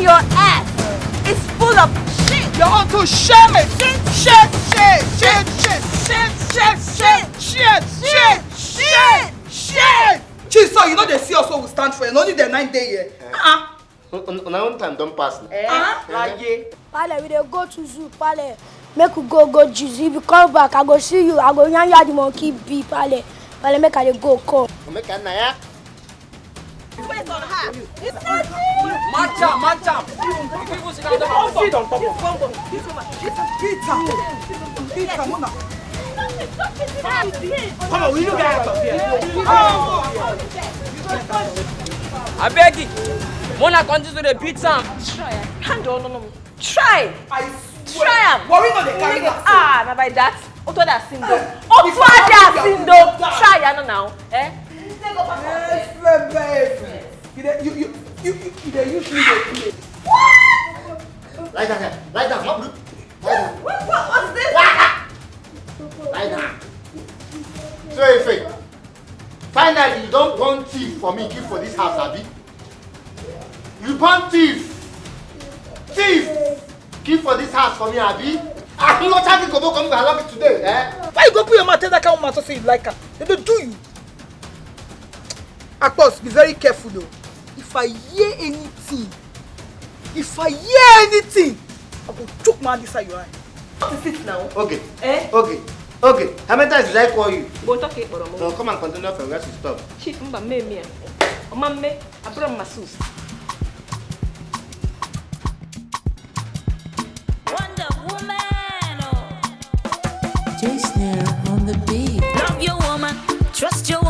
your ass is full of shit. You want to shit. Chisa, you know they see us what we stand for. You only the 9 day here. On our own time don't pass. Pale, we dey go to zoo. Pale, make we go juice. If you come back, I go see you. I go yanya the monkey be. Pale, make I dey go come. Make a naya. Wait on her. It's not Matcha. People sit on top of Pizza, Mona. Come on, will you get out of here? I beg you. Mona continue to beat some. Try. Hand on, no. Try. I swear. Try am. Worry not the carry that. Now by that. Oto that sindo. Try ya now. Eh? You use me to play. Lie down. What's this? Lie down. So if finally you don't born thief for me, give for this house, Abi. You born thief, give for this house for me, Abi. You not having to go come to allow me today, eh? Why you go put your mouth in that kind of matter say you like her? They don't do you. Akpos, be very careful though. If I hear anything, I will choke my hand inside your eye. What is it now? Okay. Eh? Okay. How many times did I call you? Go talk it, but No, come and continue from where you stop. Chief, me. Omamme, abram masus. Wonder Woman. J-Snare on the beat. Love your woman, trust your